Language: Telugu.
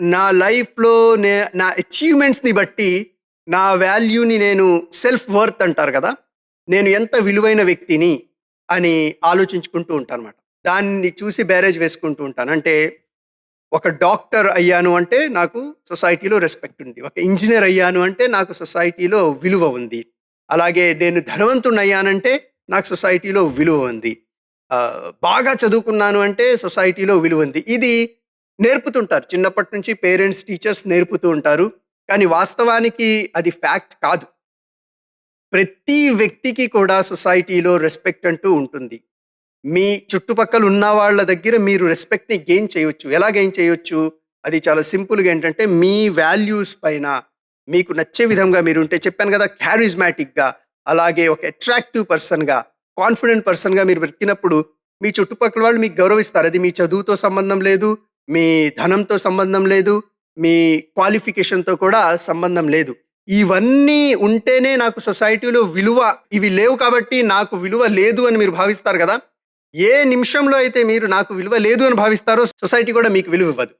నా లైఫ్‌లో నా అచీవ్‌మెంట్స్‌ని బట్టి నా వాల్యూని నేను సెల్ఫ్ వర్త్ అంటారు కదా! నేను ఎంత విలువైన వ్యక్తిని అని ఆలోచించుకుంటూ ఉంటానన్నమాట. దాన్ని చూసి బేరేజ్ వేసుకుంటూ ఉంటాను. అంటే ఒక డాక్టర్ అయ్యాను అంటే నాకు సొసైటీలో రెస్పెక్ట్ ఉంది. ఒక ఇంజినీర్ అయ్యాను అంటే నాకు సొసైటీలో విలువ ఉంది. అలాగే నేను ధనవంతుడినయ్యానంటే నాకు సొసైటీలో విలువ ఉంది. బాగా చదువుకున్నాను అంటే సొసైటీలో విలువ ఉంది. ఇది నేర్పుతుంటారు. చిన్నప్పటి నుంచి పేరెంట్స్, టీచర్స్ నేర్పుతూ ఉంటారు. కానీ వాస్తవానికి అది ఫ్యాక్ట్ కాదు. ప్రతి వ్యక్తికి కూడా సొసైటీలో రెస్పెక్ట్ అంటూ ఉంటుంది. మీ చుట్టుపక్కల ఉన్న వాళ్ళ దగ్గర మీరు రెస్పెక్ట్‌ని గెయిన్ చేయొచ్చు. ఎలా గెయిన్ చేయొచ్చు? అది చాలా సింపుల్‌గా ఏంటంటే మీ వాల్యూస్ పైన మీకు నచ్చే విధంగా మీరుంటే చెప్పాను కదా! చారిస్మాటిక్‌గా అలాగే ఒక అట్రాక్టివ్ పర్సన్‌గా, కాన్ఫిడెంట్ పర్సన్‌గా మీరు బ్రతికినప్పుడు మీ చుట్టుపక్కల వాళ్ళు మీకు గౌరవిస్తారు. అది మీ చదువుతో సంబంధం లేదు, మీ ధనంతో సంబంధం లేదు, మీ క్వాలిఫికేషన్‌తో కూడా సంబంధం లేదు. ఇవన్నీ ఉంటేనే నాకు సొసైటీలో విలువ, ఇవి లేవు కాబట్టి నాకు విలువ లేదు అని మీరు భావిస్తారు గదా! ఏ నిమిషంలో అయితే మీరు నాకు విలువ లేదు అని భావిస్తారో సొసైటీ కూడా మీకు విలువ ఇవ్వదు.